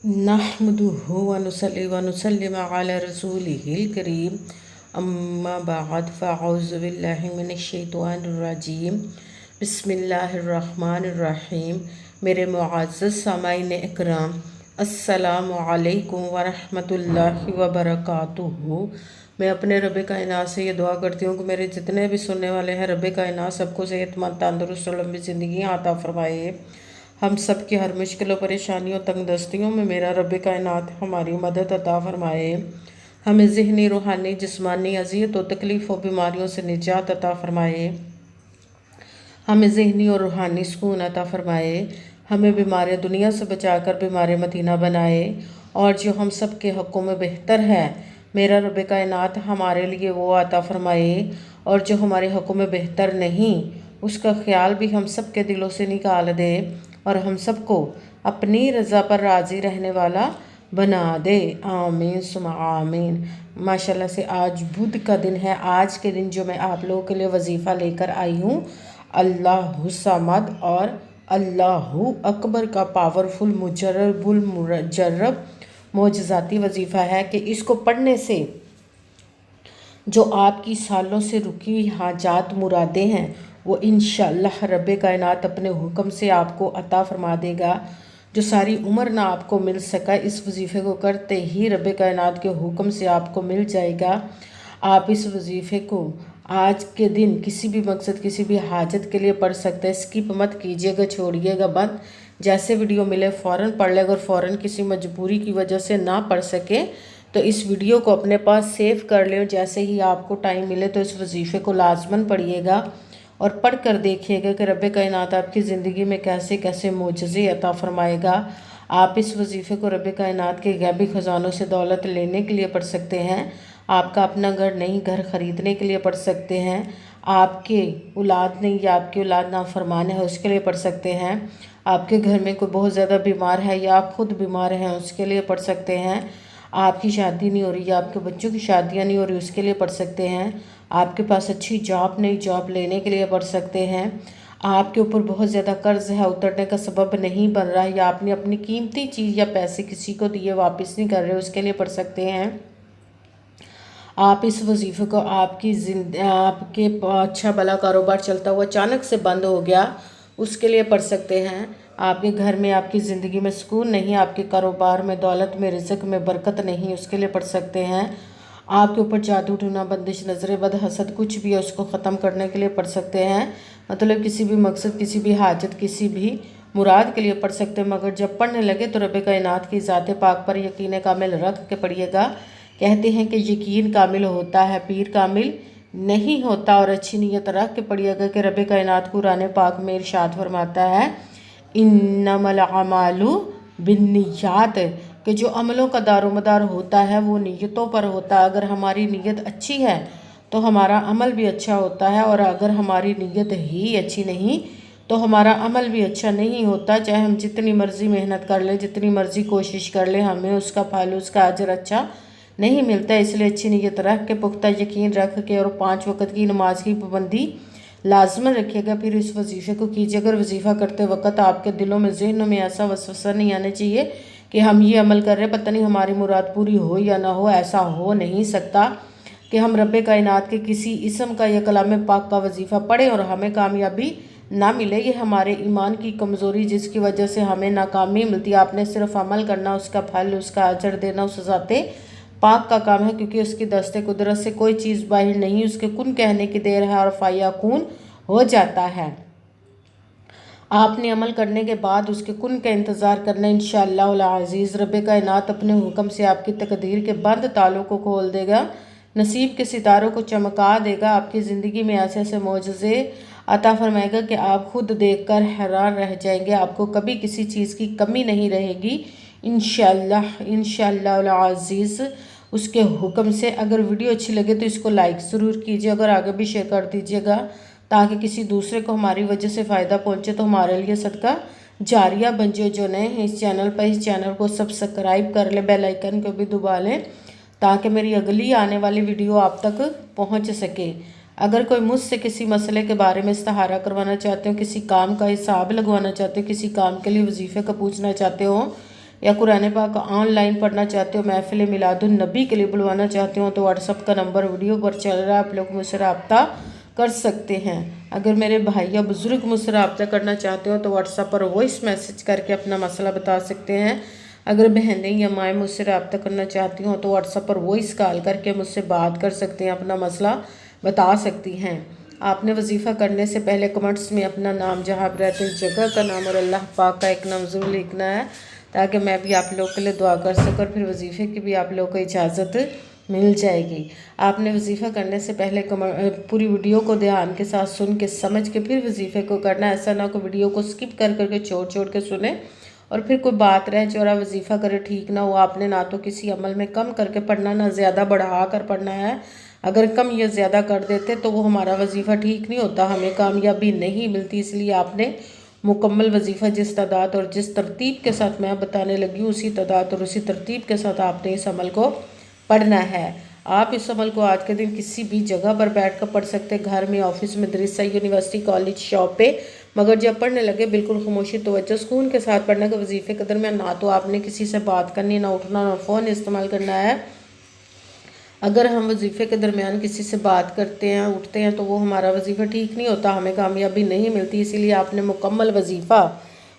नहमदुहु व नुसल्ली व नुसल्लिम अला रसूलिहिल करीम अम्मा बाद फ़अऊज़ु बिल्लाहि मिनश शैतानिर रजीम बिस्मिल्लाहिर रहमानिर रहीम। मेरे मुअज़्ज़ज़ सामाईन इकराम, अस्सलामु अलैकुम व रहमतुल्लाहि व बरकातुहू। मैं अपने रब कायनात से ये दुआ करती हूँ कि मेरे जितने भी सुनने वाले हैं, रब कायनात सबको सेहतमंद तंदुरुस्त और लंबी ज़िंदगी अता फ़रमाए। हम सब की हर मुश्किलों परेशानियों तंगदस्तियों में मेरा रब कायनात हमारी मदद अता फ़रमाए। हमें ज़हनी रूहानी जिस्मानी अज़ियत और तकलीफ़ और बीमारियों से निजात अता फ़रमाए। हमें ज़हनी और रूहानी सुकून अता फ़रमाए। हमें बीमारियाँ दुनिया से बचाकर बीमार मदीना बनाए। और जो हम सब के हक़ों में बेहतर है, मेरा रब कायनात हमारे लिए वो अता फ़रमाए। और जो हमारे हक़ों में बेहतर नहीं, उसका ख़्याल भी हम सब के दिलों से निकाल दे और हम सबको अपनी रज़ा पर राज़ी रहने वाला बना दे। आमीन सुमा आमीन। माशाल्लाह से आज बुध का दिन है। आज के दिन जो मैं आप लोगों के लिए वजीफ़ा लेकर आई हूँ, अल्लाहु समद और अल्लाहु अकबर का पावरफुल मुजर्रबुल मुजर्रब मोजज़ाती वजीफ़ा है कि इसको पढ़ने से जो आपकी सालों से रुकी हाजात मुरादें हैं, वो इंशाअल्लाह रब कायनात अपने हुक्म से आपको अता फ़रमा देगा। जो सारी उम्र ना आपको मिल सका, इस वजीफ़े को करते ही रब कायनात के हुक्म से आपको मिल जाएगा। आप इस वजीफ़े को आज के दिन किसी भी मकसद किसी भी हाजत के लिए पढ़ सकते हैं। स्किप मत कीजिएगा, छोड़िएगा बंद। जैसे वीडियो मिले फ़ौरन पढ़ ले। अगर फ़ौरन किसी मजबूरी की वजह से ना पढ़ सके तो इस वीडियो को अपने पास सेव कर लें। जैसे ही आपको टाइम मिले तो इस वजीफ़े को लाजमन पढ़िएगा और पढ़ कर देखिएगा कि रब कायनात आपकी ज़िंदगी में कैसे कैसे मोजज़े अता फ़रमाएगा। आप इस वजीफ़े को रब कायनात के गैबी ख़जानों से दौलत लेने के लिए पढ़ सकते हैं। आपका अपना घर नहीं, घर ख़रीदने के लिए पढ़ सकते हैं। आपके औलाद नहीं या आपकी औलाद नाफरमान है, उसके लिए पढ़ सकते हैं। आपके घर में कोई बहुत ज़्यादा बीमार है या आप खुद बीमार हैं, उसके लिए पढ़ सकते हैं। आपकी शादी नहीं हो रही या आपके बच्चों की शादियाँ नहीं हो रही, उसके लिए पढ़ सकते हैं। आपके पास अच्छी जॉब नहीं, जॉब लेने के लिए पढ़ सकते हैं। आपके ऊपर बहुत ज़्यादा कर्ज़ है, उतरने का सबब नहीं बन रहा है, या आपने अपनी कीमती चीज़ या पैसे किसी को दिए वापस नहीं कर रहे, उसके लिए पढ़ सकते हैं। आप इस वजीफ़े को आपके अच्छा भला कारोबार चलता हुआ अचानक से बंद हो गया, उसके लिए पढ़ सकते हैं। आपके घर में आपकी ज़िंदगी में सुकून नहीं, आपके कारोबार में दौलत में रिज़्क़ में बरकत नहीं, उसके लिए पढ़ सकते हैं। आपके ऊपर जादू टूना बंदिश नज़र बद हसद कुछ भी है, उसको ख़त्म करने के लिए पढ़ सकते हैं। मतलब किसी भी मकसद किसी भी हाजत किसी भी मुराद के लिए पढ़ सकते हैं। मगर जब पढ़ने लगे तो रब कायनात की ज़ात पाक पर यकीन कामिल रख के पढ़िएगा। कहते हैं कि यकीन कामिल होता है, पीर कामिल नहीं होता। और अच्छी नीयत रख के पढ़िएगा कि रब कायनात कुरान पाक में इरशाद फरमाता है, इन्नमल अमालु बिन्नियात, कि जो अमलों का दारोमदार होता है वो नीयतों पर होता है। अगर हमारी नीयत अच्छी है तो हमारा अमल भी अच्छा होता है, और अगर हमारी नीयत ही अच्छी नहीं तो हमारा अमल भी अच्छा नहीं होता। चाहे हम जितनी मर्ज़ी मेहनत कर लें, जितनी मर्ज़ी कोशिश कर लें, हमें उसका फल उसका अजर अच्छा नहीं मिलता। इसलिए अच्छी नीयत रख के, पुख्ता यकीन रख के, और 5 वक्त की नमाज की पाबंदी लाजमन रखिएगा। फिर इस वजीफ़े को कीजिए। अगर वजीफ़ा करते वक्त आपके दिलों में ज़हनों में ऐसा वसवसा नहीं आना चाहिए कि हम ये अमल कर रहे हैं, पता नहीं हमारी मुराद पूरी हो या ना हो। ऐसा हो नहीं सकता कि हम रब कायनात के किसी इसम का या कलाम पाक का वजीफ़ा पढ़ें और हमें कामयाबी ना मिले। ये हमारे ईमान की कमज़ोरी जिसकी वजह से हमें नाकामी मिलती है। आपने सिर्फ अमल करना, उसका फल उसका अजर देना उस ज़ाते पाक का काम है, क्योंकि उसकी दस्ते कुदरत से कोई चीज़ बाहर नहीं, उसके कुन कहने की देर है और फ़याकून हो जाता है। आपने अमल करने के बाद उसके कुन का इंतज़ार करना। इंशाअल्लाह अज़ीज़ रब कायनात अपने हुक्म से आपकी तकदीर के बंद तालों को खोल देगा, नसीब के सितारों को चमका देगा। आपकी ज़िंदगी में ऐसे ऐसे मोजज़े अता फरमाएगा कि आप खुद देखकर हैरान रह जाएंगे। आपको कभी किसी चीज़ की कमी नहीं रहेगी इंशाअल्लाह अज़ीज़ उसके हुक्म से। अगर वीडियो अच्छी लगे तो इसको लाइक ज़रूर कीजिए, अगर आगे भी शेयर कर दीजिएगा ताकि किसी दूसरे को हमारी वजह से फ़ायदा पहुंचे, तो हमारे लिए सदका जारिया बन जाए। जो नए हैं इस चैनल पर, इस चैनल को सब्सक्राइब कर ले, बेल आइकन को भी दबा लें ताकि मेरी अगली आने वाली वीडियो आप तक पहुंच सके। अगर कोई मुझसे किसी मसले के बारे में इस्तिहारा करवाना चाहते हो, किसी काम का हिसाब लगवाना चाहते हो, किसी काम के लिए वजीफ़े का पूछना चाहते हो, یا قرآن پاک آن لائن پڑھنا چاہتے ہو، محفل میلاد النبی کے لیے بلوانا چاہتے ہو تو واٹس ایپ کا نمبر ویڈیو پر چل رہا ہے، آپ لوگ مجھ سے رابطہ کر سکتے ہیں۔ اگر میرے بھائی یا بزرگ مجھ سے رابطہ کرنا چاہتے ہو تو واٹس ایپ پر وائس میسج کر کے اپنا مسئلہ بتا سکتے ہیں۔ اگر بہنیں یا مائیں مجھ سے رابطہ کرنا چاہتی ہوں تو واٹس ایپ پر وائس کال کر کے مجھ سے بات کر سکتے ہیں، اپنا مسئلہ بتا سکتی ہیں۔ آپ نے وظیفہ کرنے سے پہلے کمنٹس میں اپنا نام، جہاں آپ رہتے ہیں جگہ کا نام اور اللہ پاک کا ایک نام ضرور لکھنا ہے، تاکہ میں بھی آپ لوگوں کے لیے دعا کر سکوں، اور پھر وظیفے کی بھی آپ لوگوں کو اجازت مل جائے گی۔ آپ نے وظیفہ کرنے سے پہلے پوری ویڈیو کو دھیان کے ساتھ سن کے سمجھ کے پھر وظیفے کو کرنا، ایسا نہ کہ ویڈیو کو سکپ کر کے چھوڑ کے سنیں اور پھر کوئی بات رہ چورا وظیفہ کرے ٹھیک نہ ہو۔ آپ نے نہ تو کسی عمل میں کم کر کے پڑھنا، نہ زیادہ بڑھا کر پڑھنا ہے۔ اگر کم یا زیادہ کر دیتے تو وہ ہمارا وظیفہ ٹھیک نہیں ہوتا، ہمیں کامیابی نہیں ملتی۔ اس لیے آپ نے مکمل وظیفہ جس تعداد اور جس ترتیب کے ساتھ میں بتانے لگی ہوں، اسی تعداد اور اسی ترتیب کے ساتھ آپ نے اس عمل کو پڑھنا ہے۔ آپ اس عمل کو آج کے دن کسی بھی جگہ پر بیٹھ کر پڑھ سکتے، گھر میں، آفس، مدرسہ، یونیورسٹی، کالج، شاپ پہ، مگر جب پڑھنے لگے بالکل خاموشی، توجہ، سکون کے ساتھ پڑھنا کہ وظیفے کے درمیان نہ تو آپ نے کسی سے بات کرنی، نہ اٹھنا، نہ فون استعمال کرنا ہے۔ اگر ہم وظیفے کے درمیان کسی سے بات کرتے ہیں، اٹھتے ہیں، تو وہ ہمارا وظیفہ ٹھیک نہیں ہوتا، ہمیں کامیابی نہیں ملتی۔ اسی لیے آپ نے مکمل وظیفہ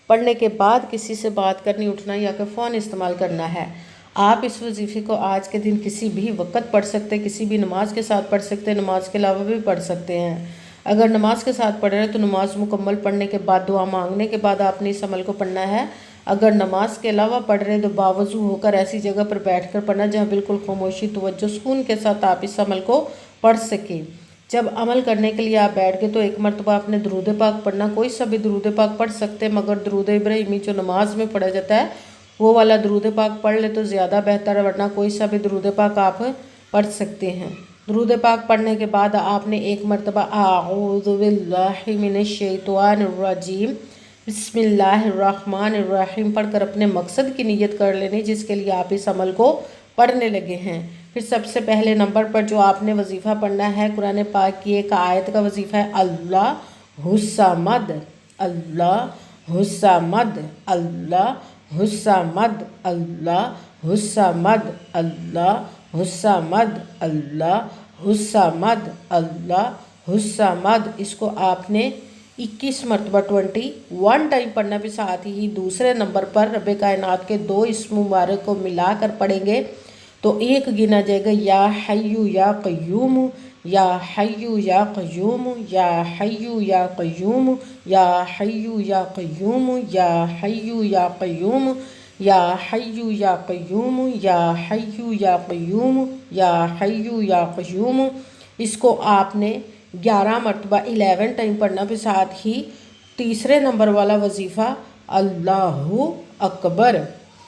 پڑھنے کے بعد کسی سے بات کرنی، اٹھنا یا کہ فون استعمال کرنا ہے۔ آپ اس وظیفے کو آج کے دن کسی بھی وقت پڑھ سکتے، کسی بھی نماز کے ساتھ پڑھ سکتے، نماز کے علاوہ بھی پڑھ سکتے ہیں۔ اگر نماز کے ساتھ پڑھ رہے ہیں تو نماز مکمل پڑھنے کے بعد، دعا مانگنے کے بعد آپ نے اس عمل کو پڑھنا ہے۔ اگر نماز کے علاوہ پڑھ رہے تو باوضو ہو کر ایسی جگہ پر بیٹھ کر پڑھنا جہاں بالکل خاموشی، توجہ، سکون کے ساتھ آپ اس عمل کو پڑھ سکیں۔ جب عمل کرنے کے لیے آپ بیٹھ گئے تو ایک مرتبہ آپ نے درود پاک پڑھنا، کوئی سا بھی درود پاک پڑھ سکتے، مگر درود ابراہیمی جو نماز میں پڑھا جاتا ہے وہ والا درود پاک پڑھ لے تو زیادہ بہتر ہے، ورنہ کوئی سا بھی درود پاک آپ پڑھ سکتے ہیں۔ درود پاک پڑھنے کے بعد آپ نے ایک مرتبہ اعوذ باللہ من الشیطان الرجیم بسم اللہ الرحمن الرحیم پڑھ کر اپنے مقصد کی نیت کر لینی جس کے لیے آپ اس عمل کو پڑھنے لگے ہیں۔ پھر سب سے پہلے نمبر پر جو آپ نے وظیفہ پڑھنا ہے، قرآن پاک کی ایک آیت کا وظیفہ ہے، اللہ الصمد، اللہ الصمد، اللہ الصمد، اللہ الصمد، اللہ الصمد، اللہ الصمد، اللہ الصمد۔ اس کو آپ نے 21 مرتبہ 21 ٹائم پڑھنا، بھی ساتھ ہی دوسرے نمبر پر رب کائنات کے 2 اسم مبارک کو ملا کر پڑھیں گے تو ایک گنا جائے گا، یا حیو یا قیوم، یا حیو یا قیوم، یا حیو یا قیوم، یا حیو یا قیوم، یا حیو یا قیوم، یا حیو یا قیوم، یا حیو یا قیوم، یا حیو یا قیوم۔ اس کو آپ نے 11 مرتبہ 11 ٹائم پڑھنا، پھر ساتھ ہی تیسرے نمبر والا وظیفہ اللہ اکبر،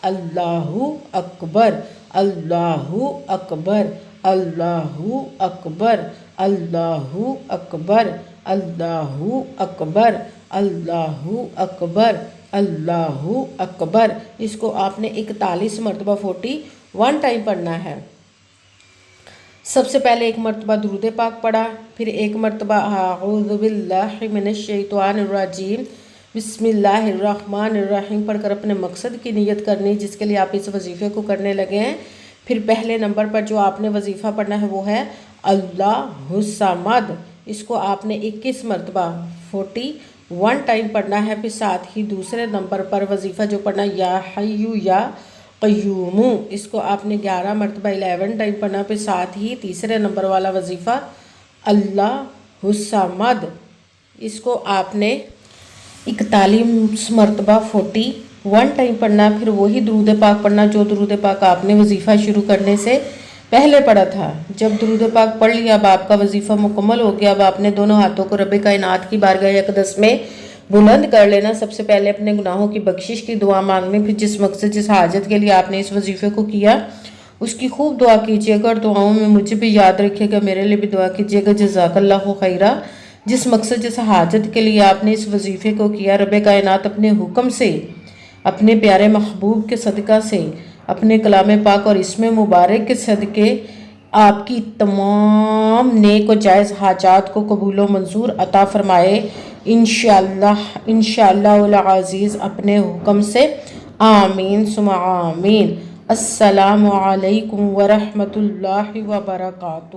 اللہ اکبر، اللہ اکبر، اللہ اکبر، اللہ اکبر، اللہ اکبر، اللہ اکبر، اللہ اکبر۔ اس کو آپ نے 41 مرتبہ 41 ٹائم پڑھنا ہے۔ سب سے پہلے ایک مرتبہ درود پاک پڑھا، پھر ایک مرتبہ اعوذ باللہ من الشیطان الرجیم بسم اللہ الرحمن الرحیم پڑھ کر اپنے مقصد کی نیت کرنی جس کے لیے آپ اس وظیفے کو کرنے لگے ہیں۔ پھر پہلے نمبر پر جو آپ نے وظیفہ پڑھنا ہے وہ ہے اللہ الصمد، اس کو آپ نے 21 مرتبہ 41 ٹائم پڑھنا ہے۔ پھر ساتھ ہی دوسرے نمبر پر وظیفہ جو پڑھنا یا حیو یا قیوم، اس کو آپ نے 11 مرتبہ 11 ٹائم پڑھنا، پھر ساتھ ہی تیسرے نمبر والا وظیفہ اللہ الصمد، اس کو آپ نے 41 مرتبہ 41 ٹائم پڑھنا، پھر وہی درود پاک پڑھنا جو درود پاک آپ نے وظیفہ شروع کرنے سے پہلے پڑھا تھا۔ جب درود پاک پڑھ لیا، اب آپ کا وظیفہ مکمل ہو گیا، اب آپ نے دونوں ہاتھوں کو رب کائنات کی بارگاہ اقدس میں بلند کر لینا۔ سب سے پہلے اپنے گناہوں کی بخشش کی دعا مانگنی، پھر جس مقصد جس حاجت کے لیے آپ نے اس وظیفے کو کیا اس کی خوب دعا کیجیے گا، اور دعاؤں میں مجھے بھی یاد رکھیے گا، میرے لیے بھی دعا کیجیے گا۔ جزاک اللہ خیرہ۔ جس مقصد جس حاجت کے لیے آپ نے اس وظیفے کو کیا، رب کائنات اپنے حکم سے، اپنے پیارے محبوب کے صدقہ سے، اپنے کلام پاک اور اسم مبارک کے صدقے آپ کی تمام نیک و جائز حاجات کو قبول و منظور عطا فرمائے، انشاءاللہ العزیز اپنے حکم سے، آمین ثم آمین۔ السلام علیکم ورحمۃ اللہ وبرکاتہ۔